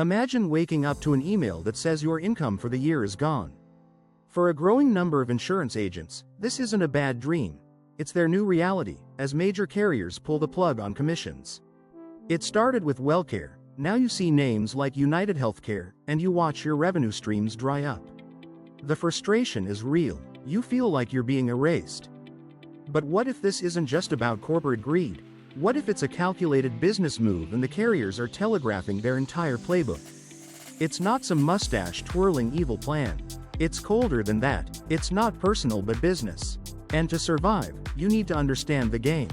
Imagine waking up to an email that says your income for the year is gone. For a growing number of insurance agents, this isn't a bad dream. It's their new reality, as major carriers pull the plug on commissions. It started with WellCare. Now you see names like United Healthcare, and you watch your revenue streams dry up. The frustration is real. You feel like you're being erased. But what if this isn't just about corporate greed? What if it's a calculated business move and the carriers are telegraphing their entire playbook? It's not some mustache-twirling evil plan. It's colder than that. It's not personal but business. And to survive, you need to understand the game.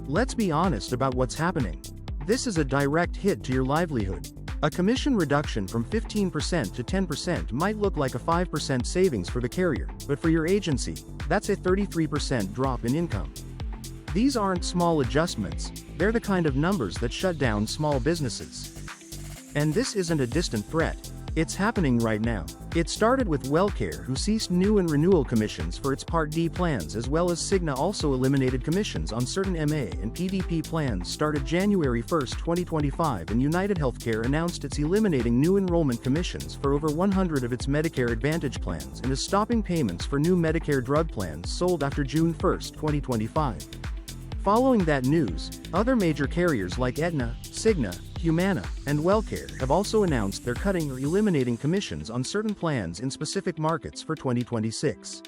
Let's be honest about what's happening. This is a direct hit to your livelihood. A commission reduction from 15% to 10% might look like a 5% savings for the carrier, but for your agency, that's a 33% drop in income. These aren't small adjustments, they're the kind of numbers that shut down small businesses. And this isn't a distant threat. It's happening right now. It started with WellCare, who ceased new and renewal commissions for its Part D plans, as well as Cigna also eliminated commissions on certain MA and PDP plans started January 1, 2025, and United Healthcare announced it's eliminating new enrollment commissions for over 100 of its Medicare Advantage plans and is stopping payments for new Medicare drug plans sold after June 1, 2025. Following that news, other major carriers like Aetna, Cigna, Humana, and WellCare have also announced they're cutting or eliminating commissions on certain plans in specific markets for 2026.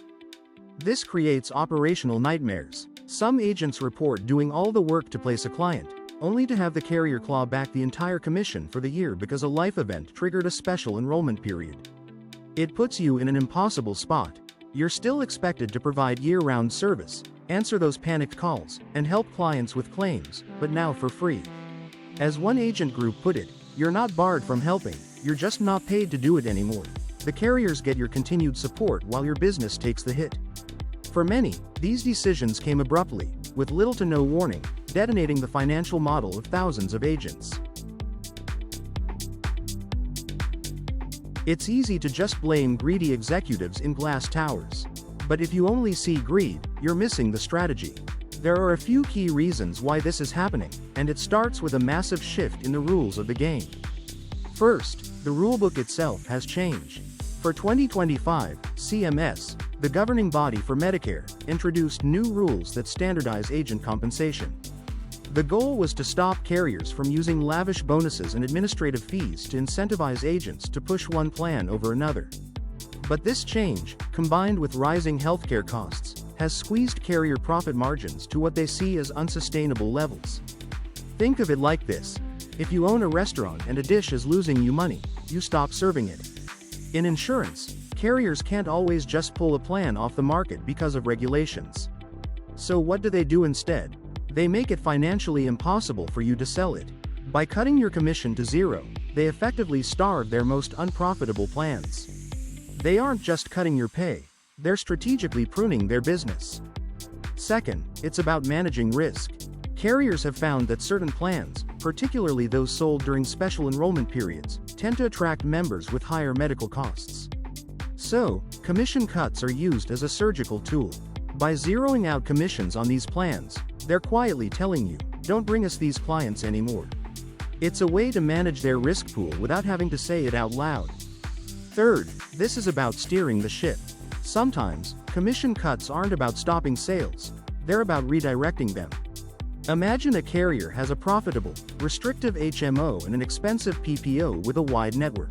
This creates operational nightmares. Some agents report doing all the work to place a client, only to have the carrier claw back the entire commission for the year because a life event triggered a special enrollment period. It puts you in an impossible spot. You're still expected to provide year-round service, answer those panicked calls, and help clients with claims, but now for free. As one agent group put it, you're not barred from helping, you're just not paid to do it anymore. The carriers get your continued support while your business takes the hit. For many, these decisions came abruptly, with little to no warning, detonating the financial model of thousands of agents. It's easy to just blame greedy executives in glass towers. But if you only see greed, you're missing the strategy. There are a few key reasons why this is happening, and it starts with a massive shift in the rules of the game. First, the rulebook itself has changed. For 2025, CMS, the governing body for Medicare, introduced new rules that standardize agent compensation. The goal was to stop carriers from using lavish bonuses and administrative fees to incentivize agents to push one plan over another. But this change, combined with rising healthcare costs, has squeezed carrier profit margins to what they see as unsustainable levels. Think of it like this. If you own a restaurant and a dish is losing you money, you stop serving it. In insurance, carriers can't always just pull a plan off the market because of regulations. So what do they do instead? They make it financially impossible for you to sell it. By cutting your commission to zero, they effectively starve their most unprofitable plans. They aren't just cutting your pay, they're strategically pruning their business. Second, it's about managing risk. Carriers have found that certain plans, particularly those sold during special enrollment periods, tend to attract members with higher medical costs. So, commission cuts are used as a surgical tool. By zeroing out commissions on these plans, they're quietly telling you, don't bring us these clients anymore. It's a way to manage their risk pool without having to say it out loud. Third, this is about steering the ship. Sometimes, commission cuts aren't about stopping sales, they're about redirecting them. Imagine a carrier has a profitable, restrictive HMO and an expensive PPO with a wide network.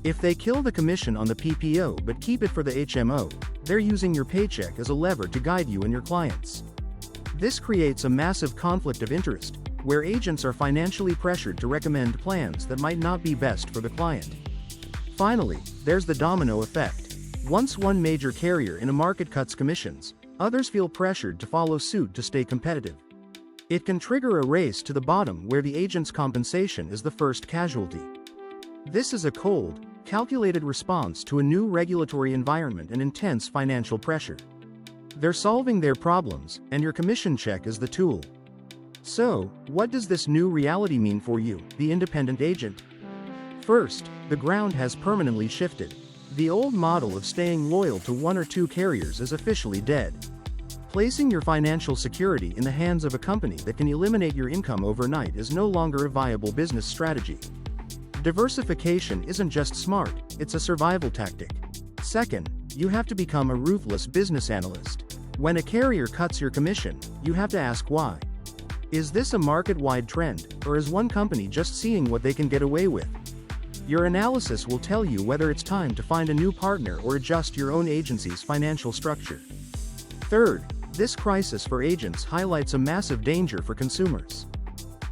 If they kill the commission on the PPO but keep it for the HMO, they're using your paycheck as a lever to guide you and your clients. This creates a massive conflict of interest, where agents are financially pressured to recommend plans that might not be best for the client. Finally, there's the domino effect. Once one major carrier in a market cuts commissions, others feel pressured to follow suit to stay competitive. It can trigger a race to the bottom where the agent's compensation is the first casualty. This is a cold, calculated response to a new regulatory environment and intense financial pressure. They're solving their problems, and your commission check is the tool. So, what does this new reality mean for you, the independent agent? First, the ground has permanently shifted. The old model of staying loyal to one or two carriers is officially dead. Placing your financial security in the hands of a company that can eliminate your income overnight is no longer a viable business strategy. Diversification isn't just smart, it's a survival tactic. Second, you have to become a ruthless business analyst. When a carrier cuts your commission, you have to ask why. Is this a market-wide trend, or is one company just seeing what they can get away with? Your analysis will tell you whether it's time to find a new partner or adjust your own agency's financial structure. Third, this crisis for agents highlights a massive danger for consumers.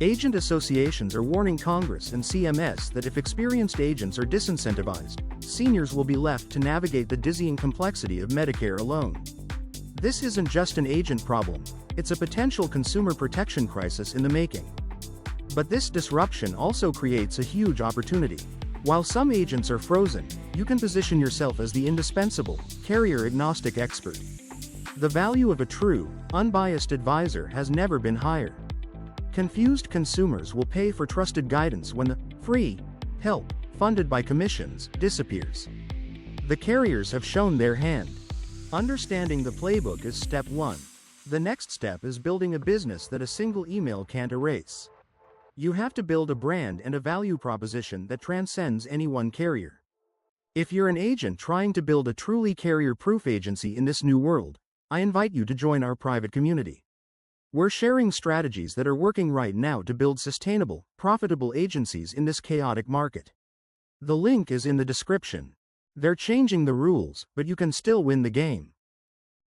Agent associations are warning Congress and CMS that if experienced agents are disincentivized, seniors will be left to navigate the dizzying complexity of Medicare alone. This isn't just an agent problem, it's a potential consumer protection crisis in the making. But this disruption also creates a huge opportunity. While some agents are frozen, you can position yourself as the indispensable, carrier-agnostic expert. The value of a true, unbiased advisor has never been higher. Confused consumers will pay for trusted guidance when the free help, funded by commissions, disappears. The carriers have shown their hand. Understanding the playbook is step 1. The next step is building a business that a single email can't erase. You have to build a brand and a value proposition that transcends any one carrier. If you're an agent trying to build a truly carrier-proof agency in this new world, I invite you to join our private community. We're sharing strategies that are working right now to build sustainable, profitable agencies in this chaotic market. The link is in the description. They're changing the rules, but you can still win the game.